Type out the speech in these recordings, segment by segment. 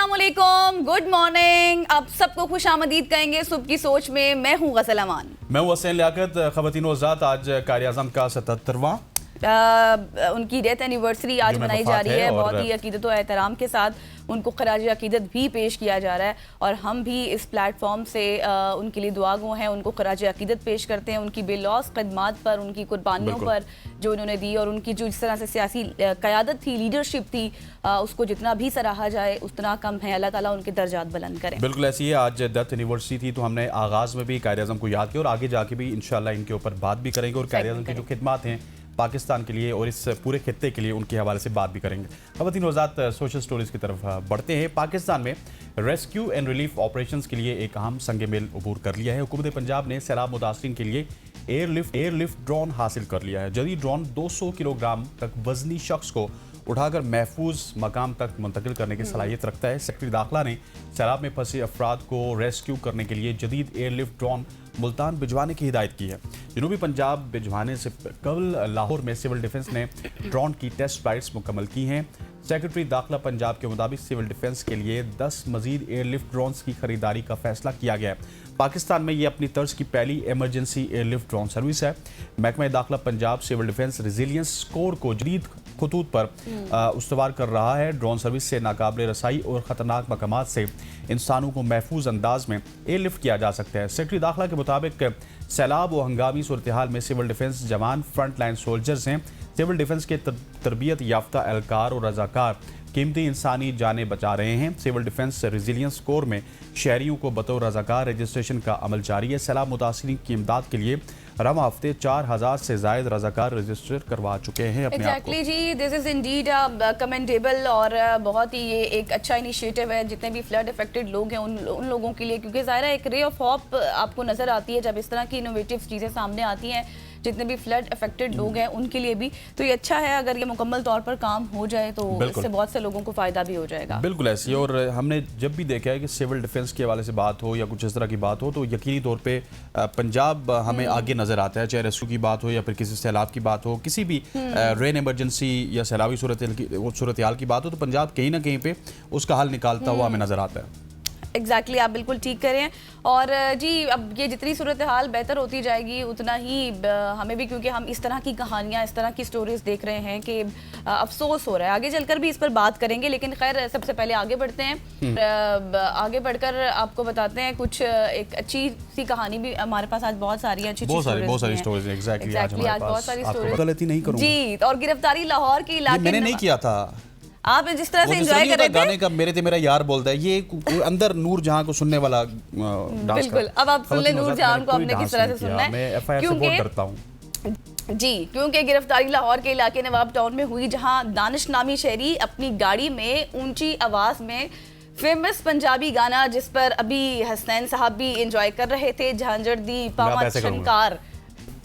अस्सलामुअलैकुम, good morning. आप सबको खुश आमदीद कहेंगे सुबह की सोच में। मैं हूँ गज़ल अमान। मैं हूँ हसैन लियाकत। ख़वातीन व हज़रात, आज कायद-ए-आज़म का 77वां उनकी डेथ एनिवर्सरी आज मनाई जा रही है। बहुत ही अकीदत व एहतराम के साथ उनको खराज अकीदत भी पेश किया जा रहा है और हम भी इस प्लेटफॉर्म से उनके लिए दुआ गो हैं, उनको खराज अकीदत पेश करते हैं। उनकी बेलौस खदमात पर, उनकी कुर्बानियों पर जो उन्होंने दी और उनकी जो जिस तरह से सियासी क़यादत थी, लीडरशिप थी, उसको जितना भी सराहा जाए उतना कम है। अल्लाह ताला उनके दर्जात बुलंद करें। बिल्कुल ऐसी है। आज डेथ एनिवर्सरी थी तो हमने आगाज़ में भी कायद-ए-आज़म को याद किया और आगे जाके भी इंशाल्लाह इनके ऊपर बात भी करेंगे और कायद-ए-आज़म की जो खिदमात हैं पाकिस्तान के लिए और इस पूरे खित्ते के लिए उनके हवाले से बात भी करेंगे। ख़वातीन व हज़रात, सोशल स्टोरीज़ की तरफ बढ़ते हैं। पाकिस्तान में रेस्क्यू एंड रिलीफ ऑपरेशंस के लिए एक अहम संग मेल अबूर कर लिया है। हुकूमत पंजाब ने सैलाब मुतासरीन के लिए एयरलिफ्ट ड्रोन हासिल कर लिया है। जदीद ड्रोन 200 किलोग्राम तक वजनी शख्स को उठाकर महफूज मकाम तक मुंतकिल करने की सलाहियत रखता है। सेक्रेटरी दाखिला ने सैलाब में फंसे अफराद को रेस्क्यू करने के लिए जदीद एयरलिफ्ट ड्रोन मुल्तान भिजवाने की हिदायत की है। जनूबी पंजाब भिजवाने से कल लाहौर में सिविल डिफेंस ने ड्रोन की टेस्ट फ्लाइट्स मुकम्मल की हैं। सेक्रेटरी दाखिला पंजाब के मुताबिक सिविल डिफेंस के लिए 10 मजीद एयरलिफ्ट ड्रोन्स की खरीदारी का फैसला किया गया है। पाकिस्तान में ये अपनी तर्ज की पहली इमरजेंसी एयरलिफ्ट ड्रोन सर्विस है। महकमा दाखिला Punjab civil defence resilience corps को जदीद खतूत पर उस्तवार कर रहा है। ड्रोन सर्विस से नाकाबिल रसाई और ख़तरनाक मकामात से इंसानों को महफूज अंदाज में एयरलिफ्ट किया जा सकता है। सेक्रेटरी दाखिला के मुताबिक सैलाब व हंगामी सूरत हाल में सिविल डिफेंस जवान फ्रंट लाइन सोल्जर्स हैं। सिविल डिफेंस के तरबियत याफ्ता एहलकार और रजाकार कीमती इंसानी जानें बचा रहे हैं। सिविल डिफेंस रेजिलियंस कोर में शहरियों को बतौर रजाकार रजिस्ट्रेशन का अमल जारी है। सैलाब मुतासरीन की इमदाद के लिए रवा हफ्ते 4000 से जायद रजाकार रजिस्टर करवा चुके हैं अपने आप को। जी, दिस इज़ इंडीड कमेंडेबल और बहुत ही ये एक अच्छा इनिशिएटिव है जितने भी फ्लड अफेक्टेड लोग हैं उन लोगों के लिए, क्योंकि ज़ाहिर है एक रे ऑफ होप आपको नज़र आती है जब इस तरह की इनोवेटिव चीज़ें सामने आती हैं जितने भी फ्लड अफेक्टेड लोग हैं उनके लिए भी। तो ये अच्छा है अगर ये मुकम्मल तौर पर काम हो जाए तो इससे बहुत से लोगों को फ़ायदा भी हो जाएगा। बिल्कुल ऐसी है। और हमने जब भी देखा है कि सिविल डिफेंस के हवाले से बात हो या कुछ इस तरह की बात हो तो यकीनी तौर पे पंजाब हमें आगे नज़र आता है। चाहे रेस्क्यू की बात हो या फिर किसी सैलाब की बात हो, किसी भी रेन इमरजेंसी या सैलाबी सूरत हाल की बात हो तो पंजाब कहीं ना कहीं पे उसका हल निकालता हुआ हमें नज़र आता है। एग्जैक्टली आप बिल्कुल ठीक करें। और जी, अब ये जितनी सूरत हाल बेहतर होती जाएगी उतना ही हमें भी, क्योंकि हम इस तरह की कहानियाँ, इस तरह की स्टोरीज देख रहे हैं कि अफसोस हो रहा है। आगे चलकर भी इस पर बात करेंगे, लेकिन खैर सबसे पहले आगे बढ़ते हैं। आगे बढ़कर आपको बताते हैं कुछ एक अच्छी सी कहानी भी हमारे पास आज बहुत सारी है, बहुत सारी स्टोरीज एग्जैक्टली आज बहुत सारी स्टोरीज गलती नहीं करूंगा जी। और गिरफ्तारी लाहौर के इलाके मैंने नहीं किया था। आप जिस तरह से एंजॉय कर रहे थे गाने का मेरे ते मेरा यार बोलता है, ये अंदर नूर जहां को सुनने वाला डांस। बिल्कुल, अब आप सुन ले नूर जहां को आपने किस तरह से सुनना है। मैं एफआईआर से बहुत डरता हूं जी, क्योंकि गिरफ्तारी लाहौर के इलाके नवाब टाउन में हुई, जहां दानिश नामी शहरी अपनी गाड़ी में ऊंची आवाज में फेमस पंजाबी गाना जिस पर अभी हसनैन साहब भी एंजॉय कर रहे थे, झांझर दी पावा शनकार,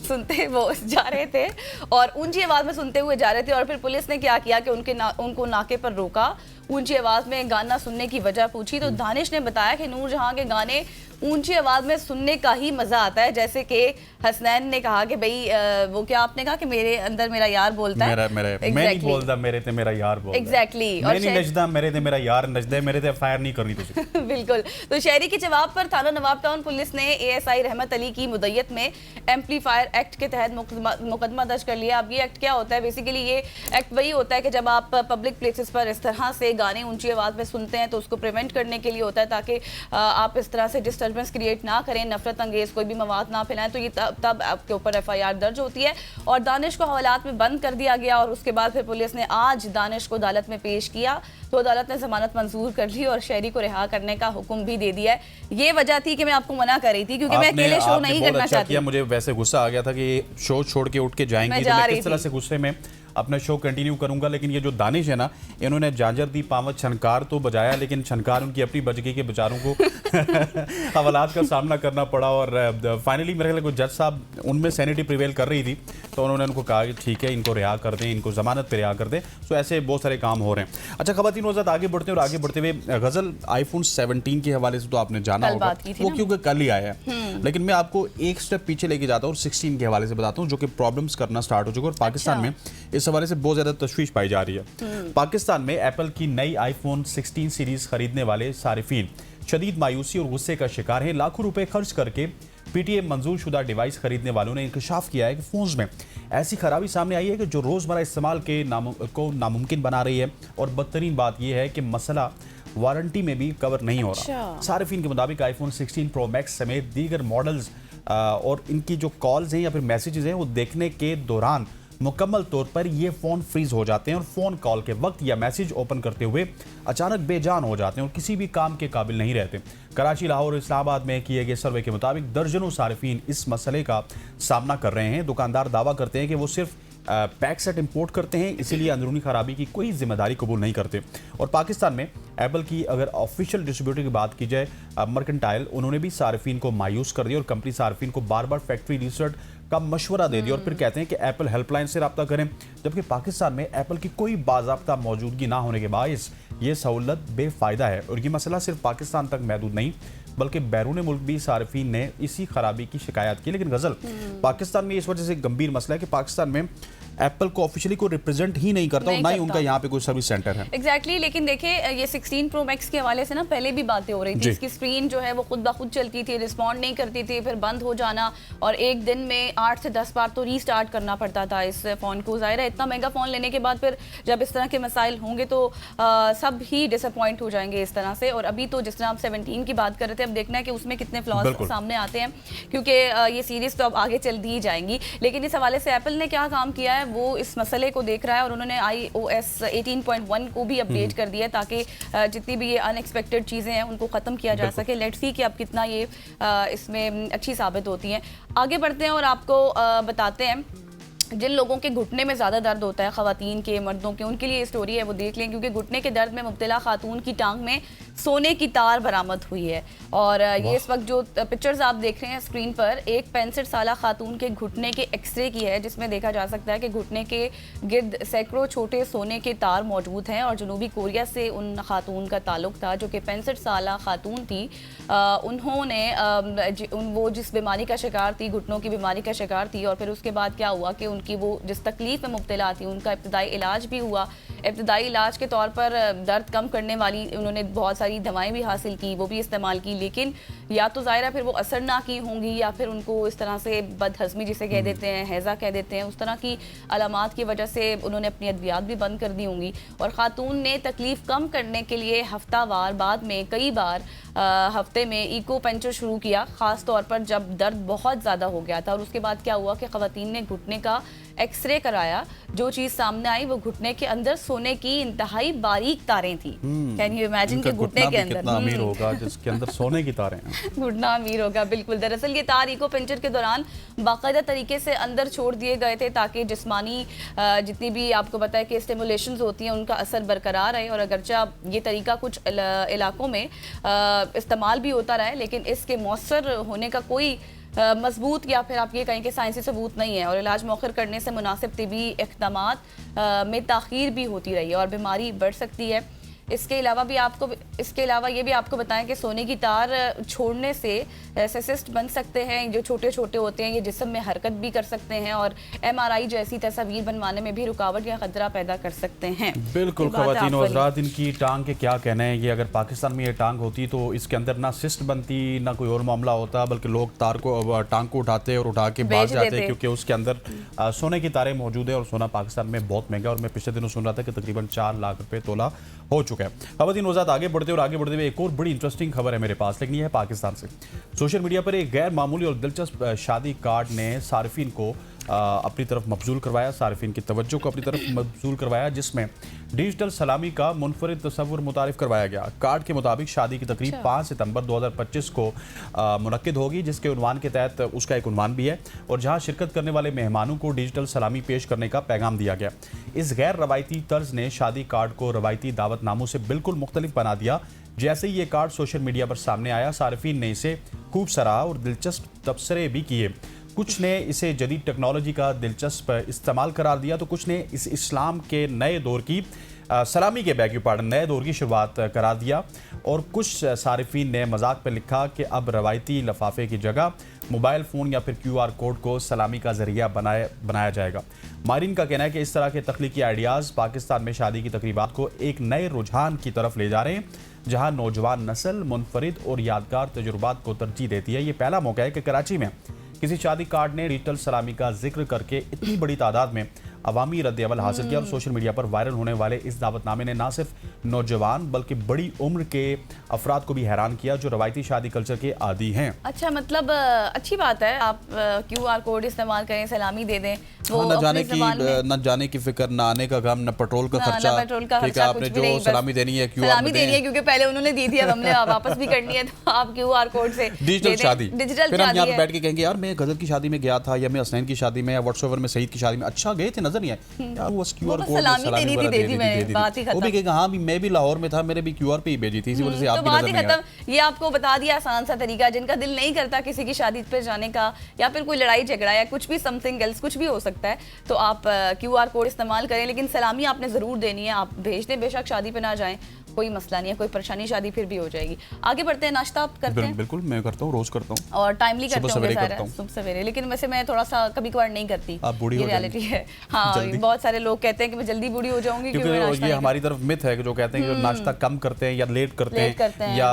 सुनते वो जा रहे थे और ऊंची आवाज में सुनते हुए जा रहे थे। और फिर पुलिस ने क्या किया कि उनको नाके पर रोका, ऊंची आवाज में गाना सुनने की वजह पूछी तो दानिश ने बताया कि नूर जहां के गाने ऊंची आवाज में सुनने का ही मजा आता है। जैसे कि हसनैन ने कहा कि भाई वो क्या आपने कहा कि मेरे अंदर मेरा यार बोलता है, मैं नहीं बोलता, मेरे ते मेरा यार बोलता है। एग्जैक्टली, मैं नहीं नचदा, मेरे ते मेरा यार नचदा, मेरे ते फायर नहीं करनी तुझे। बिल्कुल। तो शहरी के जवाब पर थाना नवाब टाउन पुलिस ने एएसआई रहमत अली की मुद्दत में एम्पलीफायर एक्ट के तहत मुकदमा दर्ज कर लिया। अब ये एक्ट क्या होता है? बेसिकली ये एक्ट वही होता है कि जब आप पब्लिक प्लेसेस पर इस तरह से गाने ऊंची आवाज में सुनते हैं तो उसको प्रिवेंट करने के लिए होता है, ताकि आप इस तरह से डिस्टर्बेंस क्रिएट ना करें, नफरत अंगेज कोई भी मवाद ना फैलाएं। तो ये तब आपके ऊपर एफआईआर दर्ज होती है और दानिश को हवालात में बंद कर दिया गया। और उसके बाद फिर पुलिस ने आज दानिश को अदालत में पेश किया तो अदालत ने जमानत मंजूर कर ली और शहरी को रिहा करने का हुक्म भी दे दिया है। ये वजह थी कि मैं आपको मना कर रही थी क्योंकि मैं अकेले शो नहीं करना चाहती। मुझे वैसे गुस्सा आ गया था कि शो छोड़ के उठ के जाएंगे तो मैं किस तरह से गुस्से में अपना शो कंटिन्यू करूंगा। लेकिन ये जो दानिश है ना, इन्होंने झांझर दी पावत छनकार तो बजाया, लेकिन छनकार उनकी अपनी बज गई के बेचारों को हवालात का सामना करना पड़ा। और फाइनली मेरे ख्याल जज साहब उनमें सैनिटी प्रिवेल कर रही थी तो उन्होंने उनको कहा कि ठीक है, इनको रिहा कर दें, इनको जमानत पे रिहा कर दें। तो ऐसे बहुत सारे काम हो रहे हैं। अच्छा ख़वातीन वज़ात आगे बढ़ते हैं और आगे बढ़ते हुए गज़ल आईफोन 17 के हवाले से तो आपने जाना होगा, वो क्योंकि कल ही आया है, लेकिन मैं आपको एक स्टेप पीछे लेके जाता हूँ और 16 के हवाले से बताता हूँ जो कि प्रॉब्लम्स करना स्टार्ट हो चुके और पाकिस्तान में इस हवाले से बहुत ज़्यादा तशवीश पाई जा रही है। पाकिस्तान में एप्पल की नई आईफोन 16 सीरीज़ खरीदने वाले सारिफीन शदीद मायूसी और गुस्से का शिकार हैं। लाखों रुपए खर्च करके पीटीएम मंजूर शुदा डिवाइस खरीदने वालों ने इंकशाफ किया है कि फ़ोन्स में ऐसी खराबी सामने आई है कि जो रोज़मर्रा इस्तेमाल के को नामुमकिन बना रही है। और बदतरीन बात यह है कि मसला वारंटी में भी कवर नहीं हो रहा। सारिफीन के मुताबिक आईफोन 16 प्रो मैक्स समेत दीगर मॉडल्स और इनकी जो कॉल्स हैं या फिर मैसेजेस हैं वो देखने के दौरान मुकम्मल तौर पर ये फ़ोन फ्रीज हो जाते हैं और फ़ोन कॉल के वक्त या मैसेज ओपन करते हुए अचानक बेजान हो जाते हैं और किसी भी काम के काबिल नहीं रहते। कराची, लाहौर और इस्लामाबाद में किए गए सर्वे के मुताबिक दर्जनों सारिफीन इस मसले का सामना कर रहे हैं। दुकानदार दावा करते हैं कि वो सिर्फ पैक सेट इंपोर्ट करते हैं, इसीलिए अंदरूनी खराबी की कोई जिम्मेदारी कबूल नहीं करते। और पाकिस्तान में एप्पल की अगर ऑफिशियल डिस्ट्रीब्यूटर की बात की जाए मर्केंटाइल, उन्होंने भी सारिफीन को मायूस कर दिया और कंपनी सारिफीन को बार बार फैक्ट्री रिसर्च का मशवरा दे दिया और फिर कहते हैं कि एप्पल हेल्पलाइन से रब्ता करें। जबकि पाकिस्तान में एप्पल की कोई बाज़ाब्ता मौजूदगी ना होने के बायस ये सहूलत बेफ़ायदा है। और ये मसला सिर्फ पाकिस्तान तक महदूद नहीं बल्कि बैरून मुल्क भी सारिफीन ने इसी खराबी की शिकायत की। लेकिन गज़ल पाकिस्तान में इस वजह से गंभीर मसला है कि पाकिस्तान में एप्पल को ऑफिशियली कोई रिप्रेजेंट ही नहीं करता और ना ही उनका यहाँ पे कोई सर्विस सेंटर है। एग्जैक्टली लेकिन देखिए ये 16 प्रो मैक्स के हवाले से ना पहले भी बातें हो रही थी। इसकी स्क्रीन जो है वो खुद ब खुद चलती थी, रिस्पॉन्ड नहीं करती थी, फिर बंद हो जाना और एक दिन में 8 से 10 बार तो रीस्टार्ट करना पड़ता था इस फ़ोन को। ज़ाहिर है इतना महंगा फ़ोन लेने के बाद फिर जब इस तरह के मसाइल होंगे तो सब ही डिसअपॉइंट हो जाएंगे इस तरह से। और अभी तो जिस तरह आप 17 की बात कर रहे थे, अब देखना है कि उसमें कितने फ्लॉज सामने आते हैं, क्योंकि ये सीरीज़ तो अब आगे चल दी जाएंगी। लेकिन इस हवाले से एप्पल ने क्या काम किया है वो इस मसले को देख रहा है और उन्होंने iOS 18.1 को भी अपडेट कर दिया ताकि जितनी भी ये अनएक्सपेक्टेड चीज़ें हैं उनको ख़त्म किया जा सके। लेट्स सी कि अब कितना ये इसमें अच्छी साबित होती हैं। आगे बढ़ते हैं और आपको बताते हैं जिन लोगों के घुटने में ज़्यादा दर्द होता है, ख़वातीन के, मर्दों के, उनके लिए ये स्टोरी है वो देख लें, क्योंकि घुटने के दर्द में मुब्तला खातून की टांग में सोने की तार बरामद हुई है। और ये इस वक्त जो पिक्चर्स आप देख रहे हैं स्क्रीन पर, एक 65 साला खातून के घुटने के एक्सरे की है, जिसमें देखा जा सकता है कि घुटने के गिर्द सैकड़ों छोटे सोने के तार मौजूद हैं। और जनूबी कोरिया से उन खातून का ताल्लुक था जो कि 65 साला खातून थी। उन्होंने वो जिस बीमारी का शिकार थी, घुटनों की बीमारी का शिकार थी, और फिर उसके बाद क्या हुआ कि उनकी वो जिस तकलीफ में मुब्तला थी उनका इब्तदाई इलाज भी हुआ। इब्तदाई इलाज के तौर पर दर्द कम करने वाली उन्होंने बहुत सारी दवाएं भी हासिल की, वो भी इस्तेमाल की, लेकिन या तो ज़ाहिर है फिर वो असर ना की होंगी या फिर उनको इस तरह से बदहज़मी जिसे कह देते हैं, हैज़ा कह देते हैं, उस तरह की अलामात की वजह से उन्होंने अपनी अद्वियात भी बंद कर दी होंगी। और ख़ातून ने तकलीफ़ कम करने के लिए हफ्तावार बाद में कई बार हफ्ते में इको पंचर शुरू किया, ख़ास तौर पर जब दर्द बहुत ज़्यादा हो गया था। और उसके बाद क्या हुआ कि ख़वातीन ने घुटने का एक्सरे कराया, जो चीज़ सामने आई वो घुटने के अंदर सोने की इंतहाई बारीक तारें थी। कैन यू इमेजिन कि घुटने के अंदर कितना अमीर होगा जिसके अंदर सोने की तारें हैं। घुटना अमीर होगा, बिल्कुल। दरअसल ये तार इको पंचर के दौरान बाकायदा तरीके से अंदर छोड़ दिए गए थे ताकि जिस्मानी जितनी भी आपको पता है कि स्टिमुलेशंस होती हैं उनका असर बरकरार रहे। और अगरचा ये तरीका कुछ इलाकों में इस्तेमाल भी होता रहा है, लेकिन इसके मौसर होने का कोई मजबूत या फिर आप ये कहें कि साइंसी सबूत नहीं है। और इलाज मौखर करने से मुनासिब तिबी इक़दामात में ताख़ीर भी होती रही है और बीमारी बढ़ सकती है। इसके अलावा ये भी आपको बताएं कि सोने की तार छोड़ने से सिस्ट बन सकते हैं जो छोटे छोटे होते हैं, ये जिस्म में हरकत भी कर सकते हैं और MRI जैसी तस्वीर बनवाने में भी रुकावट या खतरा पैदा कर सकते हैं। बिल्कुल ख़वातीन और हज़रात, इनकी टांग के क्या कहना है। ये अगर पाकिस्तान में ये टांग होती तो इसके अंदर ना सिस्ट बनती ना कोई और मामला होता, बल्कि लोग टांग को उठाते और उठा के भाग जाते क्योंकि उसके अंदर सोने की तारें मौजूद है। और सोना पाकिस्तान में बहुत महंगा, और मैं पिछले दिनों सुन रहा था कि तकरीबन 4 लाख रुपये तोला हो चुका है। ख़वातीन वज़ात आगे बढ़ते हुए एक और बड़ी इंटरेस्टिंग खबर है मेरे पास, लेकिन यह है पाकिस्तान से। सोशल मीडिया पर एक गैर मामूली और दिलचस्प शादी कार्ड ने सारिफीन को अपनी तरफ मबजूल करवाया, सारिफीन की तवज्जो को अपनी तरफ मबजूल करवाया, जिसमें डिजिटल सलामी का मुनफरिद तस्वुर मुतारिफ करवाया गया। कार्ड के मुताबिक शादी की तकरीब 5 सितंबर 2025 को मुनक्किद होगी, जिसके उन्वान के तहत उसका एक उन्वान भी है और जहां शिरकत करने वाले मेहमानों को डिजिटल सलामी पेश करने का पैगाम दिया गया। इस गैर रवायती तर्ज ने शादी कार्ड को रवायती दावतनामों से बिल्कुल मुख्तलिफ बना दिया। जैसे ही ये कार्ड सोशल मीडिया पर सामने आया, सारिफीन ने इसे खूब सराहा और दिलचस्प तबसरे भी किए। कुछ ने इसे जदीद टेक्नोलॉजी का दिलचस्प इस्तेमाल करार दिया, तो कुछ ने इस इस्लाम के नए दौर की सलामी के नए दौर की शुरुआत करार दिया। और कुछ सारिफीन ने मजाक पर लिखा कि अब रवायती लफाफे की जगह मोबाइल फ़ोन या फिर QR कोड को सलामी का जरिया बनाया जाएगा। माहिरीन का कहना है कि इस तरह के तख्लीकी आइडियाज़ पाकिस्तान में शादी की तकरीबात को एक नए रुझान की तरफ ले जा रहे हैं, जहां नौजवान नस्ल मुनफरिद और यादगार तजुर्बात को तरजीह देती है। ये पहला मौका है कि कराची में किसी शादी कार्ड ने डिजिटल सलामी का जिक्र करके इतनी बड़ी तादाद में अवामी रद्द-ए-अमल हासिल किया। और सोशल मीडिया पर वायरल होने वाले इस दावतनामे ने न सिर्फ नौजवान बल्कि बड़ी उम्र के अफराद को भी हैरान किया जो रवायती शादी कल्चर के आदी हैं। अच्छा, मतलब अच्छी बात है, आप QR कोड इस्तेमाल करें, सलामी दे दें। वो न जाने की फिक्र, न आने का गम, न पेट्रोल का खर्चा। ठीक है, आपने जो सलामी देनी है सलामी देनी है, क्योंकि पहले उन्होंने दी थी, अब हमने वापस भी करनी है, तो आप QR कोड से डिजिटल शादी। डिजिटल फिर हम यहाँ पे बैठ के कहेंगे यार मैं गजल की शादी में गया था, या मैं हसनैन की शादी में, या व्हाट्सओवर में सईद की शादी में, अच्छा गए थे, नजर नहीं आए यार, वो QR कोड सलामी दे दी, वो भी कहेगा हाँ मैं भी लाहौर में था, मेरे भी QR पे ही भेजी थी, इसी वजह से आप बात ही खत्म। ये आपको बता दिया आसान सा तरीका, जिनका दिल नहीं करता किसी की शादी पे जाने का, या फिर कोई लड़ाई झगड़ा या कुछ भी समथिंग एल्स कुछ भी हो सकता है, तो आप QR कोड इस्तेमाल करें, लेकिन सलामी आपने ज़रूर देनी है। आप भेज दें, बेशक शादी पे ना जाएं, कोई मसला नहीं है, कोई परेशानी शादी फिर भी हो जाएगी। आगे बढ़ते हैं, नाश्ता आप करते हैं? बिल्कुल, मैं करता हूँ, रोज करता हूँ और टाइमली करते होंगे सारा सुबह सवेरे, लेकिन वैसे मैं थोड़ा सा कभी कभार नहीं करती, आप बूढ़ी हो रियलिटी है। हाँ, बहुत सारे लोग कहते हैं कि मैं जल्दी बूढ़ी हो जाऊंगी, क्योंकि ये हमारी तरफ मिथ है कि जो कहते हैं कि नाश्ता कम करते हैं या लेट करते हैं या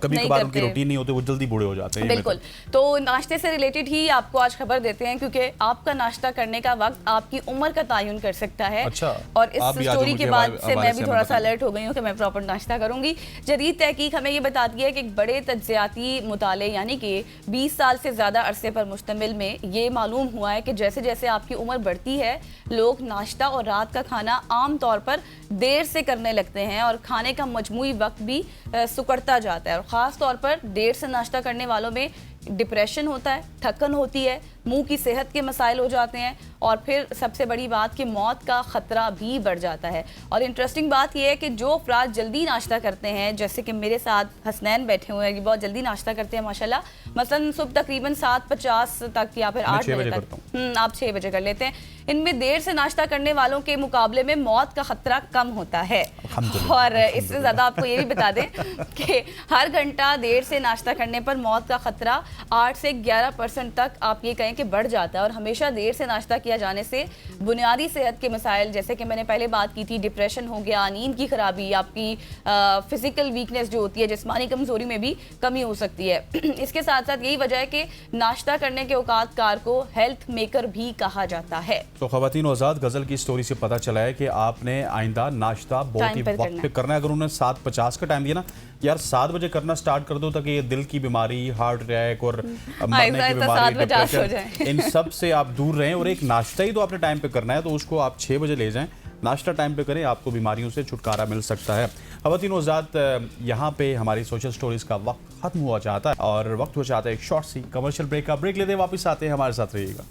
कभी कभार उनकी रूटीन नहीं होती, वो जल्दी बूढ़े हो जाते हैं। बिल्कुल, तो नाश्ते से रिलेटेड ही आपको आज खबर देते हैं, क्योंकि आपका नाश्ता करने का वक्त आपकी उम्र का तयन कर सकता है। अच्छा, और इस स्टोरी के बाद से मैं भी थोड़ा सा अलर्ट हो गई हूँ कि मैं प्रॉपर नाश्ता करूंगी। जदीद तहकीक हमें ये बताती है कि एक बड़े तज्जियाती मुताले यानी कि 20 साल से ज़्यादा अरसे पर मुश्तमिल में ये मालूम हुआ है कि जैसे जैसे आपकी उम्र बढ़ती है, लोग नाश्ता और रात का खाना आम तौर पर देर से करने लगते हैं और खाने का मजमूई वक्त भी सुकड़ता जाता है। और ख़ास तौर पर देर से नाश्ता करने वालों में डिप्रेशन होता है, थकन होती है, मुंह की सेहत के मसाइल हो जाते हैं, और फिर सबसे बड़ी बात कि मौत का ख़तरा भी बढ़ जाता है। और इंटरेस्टिंग बात यह है कि जो अफराद जल्दी नाश्ता करते हैं, जैसे कि मेरे साथ हसनैन बैठे हुए हैं, ये बहुत जल्दी नाश्ता करते हैं माशाल्लाह, मसलन सुबह तकरीबन 7:50 तक या फिर 8 बजे तक, आप 6 बजे कर लेते हैं। इनमें देर से नाश्ता करने वालों के मुकाबले में मौत का खतरा कम होता है। और इससे ज़्यादा आपको ये भी बता दें कि हर घंटा देर से नाश्ता करने पर मौत का खतरा 8 से 11% तक आप ये कहें कि बढ़ जाता है। और हमेशा देर से नाश्ता किया जाने से बुनियादी सेहत के मसाइल, जैसे कि मैंने पहले बात की थी, डिप्रेशन हो गया, नींद की खराबी, आपकी फिजिकल वीकनेस जो होती है, जिस्मानी कमजोरी में भी कमी हो सकती है। इसके साथ साथ यही वजह है कि नाश्ता करने के औकात कार को हेल्थ मेकर भी कहा जाता है। तो ख़वातीन आज़ाद, गज़ल की स्टोरी से पता चला है कि आपने आइंदा नाश्ता बहुत ही वक्त पे करना है। अगर उन्होंने 7:50 का टाइम दिया ना, यार 7 बजे करना स्टार्ट कर दो, ताकि ये दिल की बीमारी, हार्ट अटैक और मरने की बीमारी, डिप्रेशन, इन सब से आप दूर रहें। और एक नाश्ता ही तो आपने टाइम पे करना है, तो उसको आप 6 बजे ले जाएं, नाश्ता टाइम पे करें, आपको बीमारियों से छुटकारा मिल सकता है। ख़वातीन आज़ाद, यहाँ पे हमारी सोशल स्टोरीज का वक्त खत्म हुआ चाहता है और वक्त हो चाहता है एक शॉर्ट सी कमर्शियल ब्रेक का। ब्रेक लेते वापस आते हैं, हमारे साथ रहिएगा।